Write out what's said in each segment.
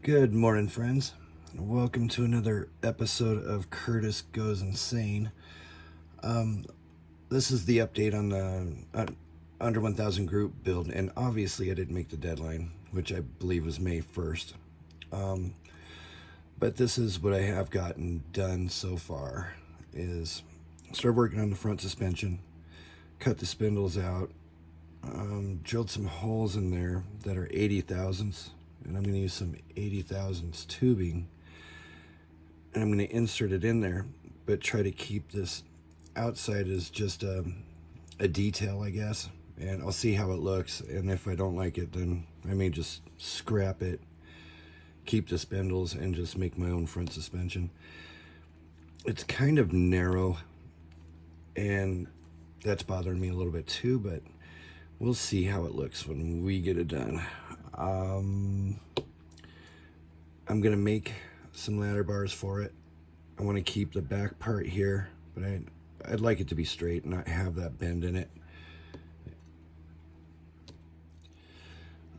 Good morning, friends. Welcome to another episode of Curtis Goes Insane. This is the update on the under 1000 group build, and obviously I didn't make the deadline, which I believe was May 1st. But this is what I have gotten done so far, is start working on the front suspension, cut the spindles out, drilled some holes in there that are 80 thousandths, and I'm going to use some 80 thousandths tubing, and I'm going to insert it in there, but try to keep this outside as just a detail, I guess, and I'll see how it looks, and if I don't like it, then I may just scrap it, keep the spindles, and just make my own front suspension. It's kind of narrow, and that's bothering me a little bit too, but we'll see how it looks when we get it done. I'm gonna make some ladder bars for it. I want to keep the back part here, but I'd like it to be straight and not have that bend in it.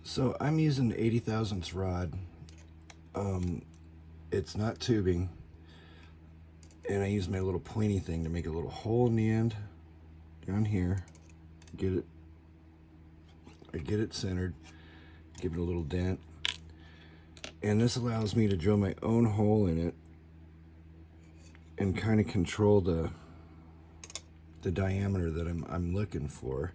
So I'm using 80 thousandths rod. It's not tubing, and I use my little pointy thing to make a little hole in the end down here. I get it centered, give it a little dent, and this allows me to drill my own hole in it and kind of control the diameter that I'm looking for.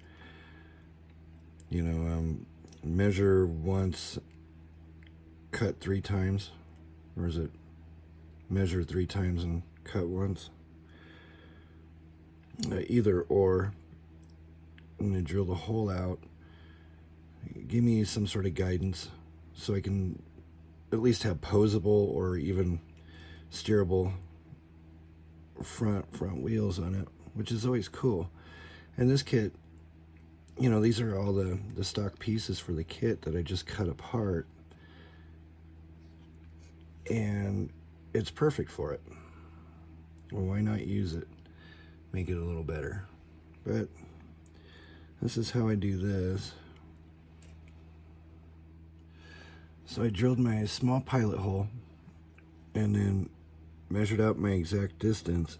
You know, measure once, cut 3 times, or is it measure 3 times and cut once? Either or. I'm going to drill the hole out. Give me some sort of guidance so I can at least have posable or even steerable front wheels on it, which is always cool. And this kit, you know, these are all the stock pieces for the kit that I just cut apart, and it's perfect for it. Well, why not use it, make it a little better? But this is how I do this. So I drilled my small pilot hole and then measured out my exact distance.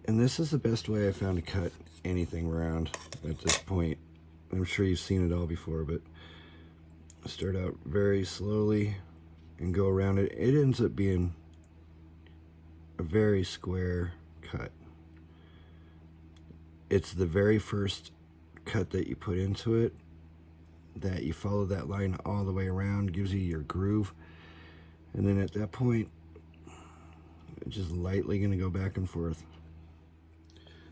And this is the best way I found to cut anything round at this point. I'm sure you've seen it all before, but start out very slowly and go around it. It ends up being a very square cut. It's the very first cut that you put into it, that you follow that line all the way around, gives you your groove, and then at that point it's just lightly going to go back and forth.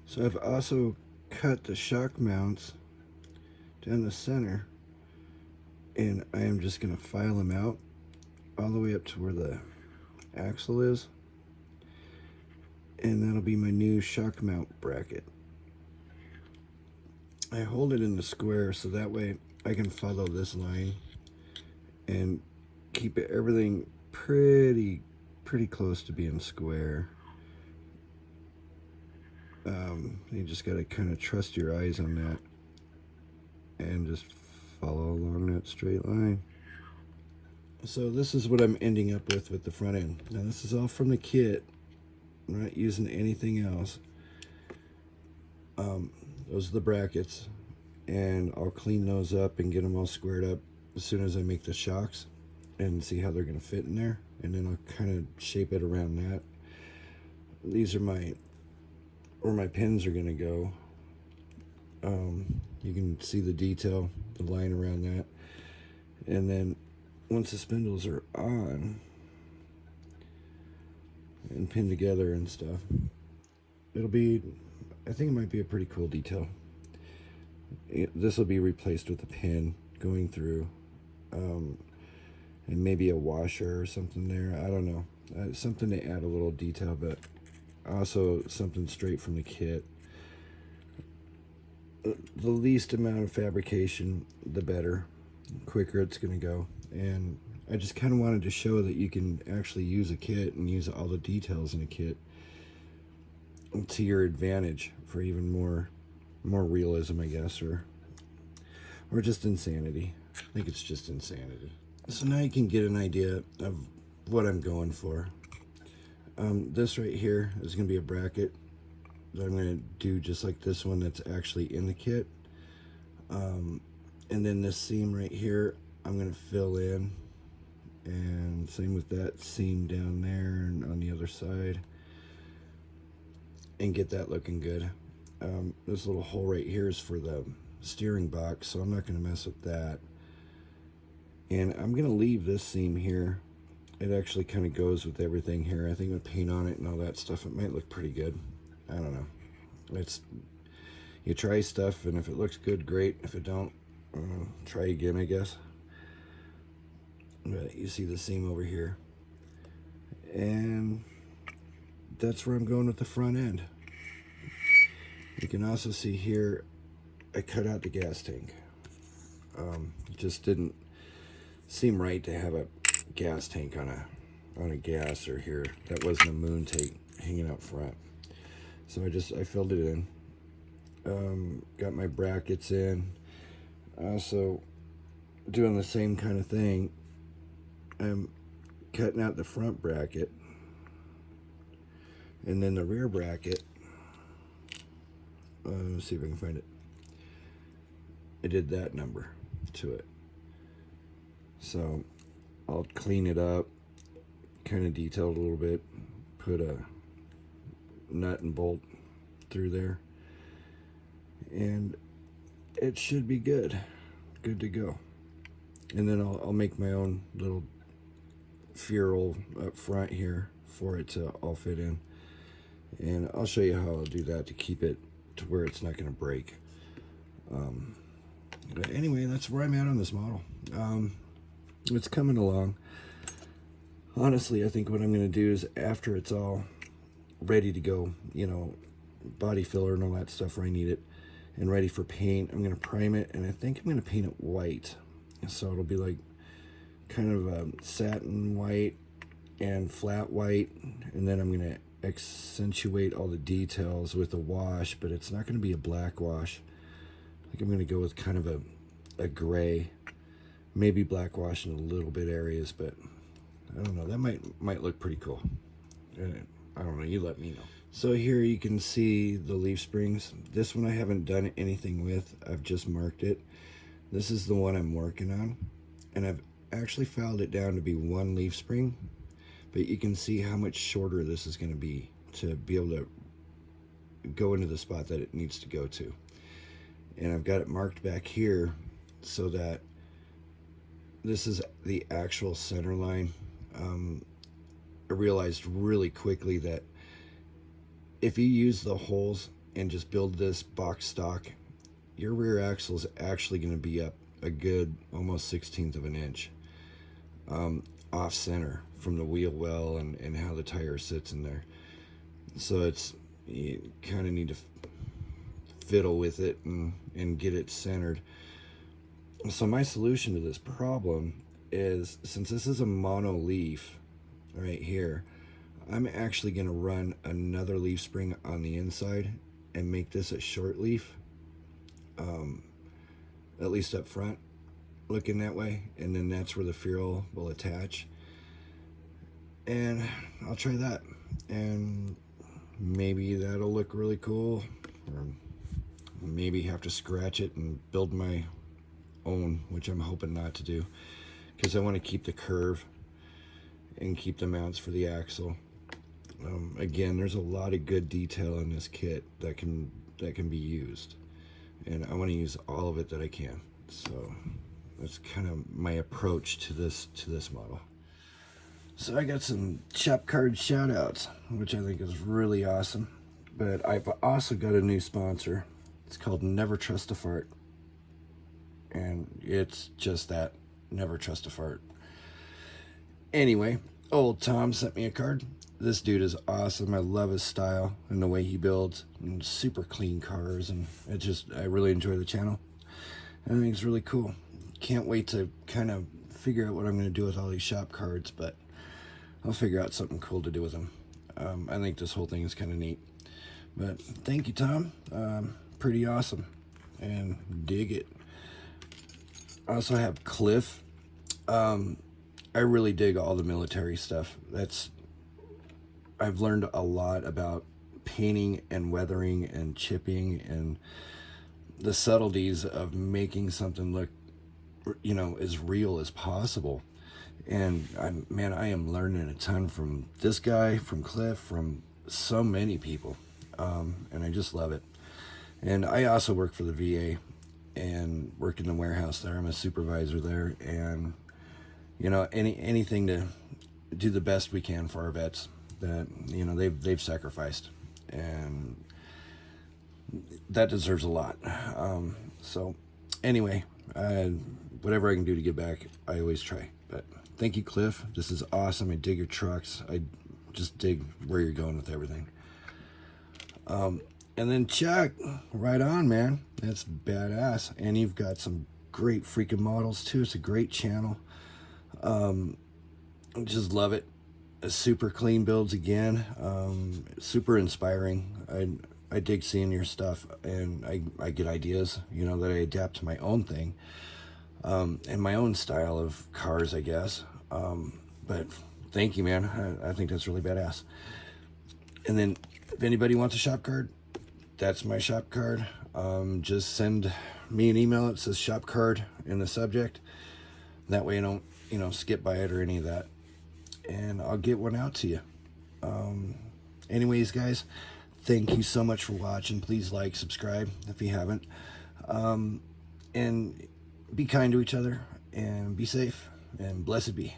So I've also cut the shock mounts down the center, and I am just going to file them out all the way up to where the axle is, and that'll be my new shock mount bracket. I hold it in the square so that way I can follow this line and keep everything pretty close to being square. You just got to kind of trust your eyes on that and just follow along that straight line. So this is what I'm ending up with the front end. Now this is all from the kit. I'm not using anything else. Those are the brackets, and I'll clean those up and get them all squared up as soon as I make the shocks and see how they're going to fit in there, and then I'll kind of shape it around that. These are where my pins are going to go. You can see the detail, the line around that, and then once the spindles are on and pinned together and stuff, it'll be, I think it might be a pretty cool detail. This will be replaced with a pin going through, and maybe a washer or something there. I don't know. Something to add a little detail, but also something straight from the kit. The least amount of fabrication, the better. The quicker it's going to go. And I just kind of wanted to show that you can actually use a kit and use all the details in a kit to your advantage for even more realism, I guess, or just insanity. I think it's just insanity. So now you can get an idea of what I'm going for. This right here is going to be a bracket that I'm going to do just like this one that's actually in the kit. And then this seam right here, I'm going to fill in. And same with that seam down there and on the other side. And get that looking good. This little hole right here is for the steering box, so I'm not going to mess with that. And I'm going to leave this seam here. It actually kind of goes with everything here. I think with paint on it and all that stuff, it might look pretty good. I don't know. You try stuff, and if it looks good, great. If it don't, try again, I guess. But you see the seam over here. And that's where I'm going with the front end. You can also see here, I cut out the gas tank. It just didn't seem right to have a gas tank on a gasser here. That wasn't a moon tank hanging out front. So I filled it in. Got my brackets in. Also doing the same kind of thing. I'm cutting out the front bracket. And then the rear bracket. Let's see if I can find it. I did that number to it. So I'll clean it up, kind of detail it a little bit, put a nut and bolt through there, and it should be good to go. And then I'll make my own little ferrule up front here for it to all fit in, and I'll show you how I'll do that to keep it to where it's not going to break. But anyway, that's where I'm at on this model. It's coming along. Honestly, I think what I'm going to do is after it's all ready to go, you know, body filler and all that stuff where I need it, and ready for paint, I'm going to prime it, and I think I'm going to paint it white. So it'll be like kind of a satin white and flat white, and then I'm going to accentuate all the details with a wash, but it's not going to be a black wash. I think I'm going to go with kind of a gray, maybe black wash in a little bit areas, but I don't know, that might look pretty cool. I don't know, you let me know. So here you can see the leaf springs. This one I haven't done anything with, I've just marked it. This is the one I'm working on, and I've actually filed it down to be one leaf spring, but you can see how much shorter this is going to be able to go into the spot that it needs to go to. And I've got it marked back here so that this is the actual center line. I realized really quickly that if you use the holes and just build this box stock, your rear axle is actually going to be up a good almost 1/16 of an inch off center from the wheel well and how the tire sits in there. So you kind of need to fiddle with it and get it centered. So my solution to this problem is, since this is a mono leaf right here, I'm actually going to run another leaf spring on the inside and make this a short leaf, at least up front, looking that way, and then that's where the ferrule will attach. And I'll try that, and maybe that'll look really cool, or maybe have to scratch it and build my own, which I'm hoping not to do, because I want to keep the curve and keep the mounts for the axle. Again, there's a lot of good detail in this kit that can be used, and I want to use all of it that I can. So that's kind of my approach to this model. So I got some shop card shout outs, which I think is really awesome, but I've also got a new sponsor. It's called Never Trust a Fart, and it's just that, never trust a fart. Anyway, old Tom sent me a card. This dude is awesome. I love his style and the way he builds, and super clean cars, and I really enjoy the channel. And I think it's really cool. Can't wait to kind of figure out what I'm going to do with all these shop cards, but I'll figure out something cool to do with them. I think this whole thing is kind of neat. But thank you, Tom. Pretty awesome, and dig it. I also have Cliff. I really dig all the military stuff. I've learned a lot about painting and weathering and chipping and the subtleties of making something look, as real as possible. And I am learning a ton from this guy, from Cliff, from so many people. And I just love it. And I also work for the VA and work in the warehouse there. I'm a supervisor there, and anything to do the best we can for our vets that they've sacrificed, and that deserves a lot. So anyway, whatever I can do to give back, I always try. But thank you, Cliff. This is awesome. I dig your trucks. I just dig where you're going with everything. And then Chuck, right on, man. That's badass. And you've got some great freaking models too. It's a great channel. Just love it. Super clean builds again. Super inspiring. I dig seeing your stuff, and I get ideas, that I adapt to my own thing, and my own style of cars, I guess. But thank you, man. I think that's really badass. And then if anybody wants a shop card, that's my shop card. Just send me an email. It says shop card in the subject. That way I don't, skip by it or any of that. And I'll get one out to you. Anyways, guys, thank you so much for watching. Please like, subscribe if you haven't. And be kind to each other, and be safe, and blessed be.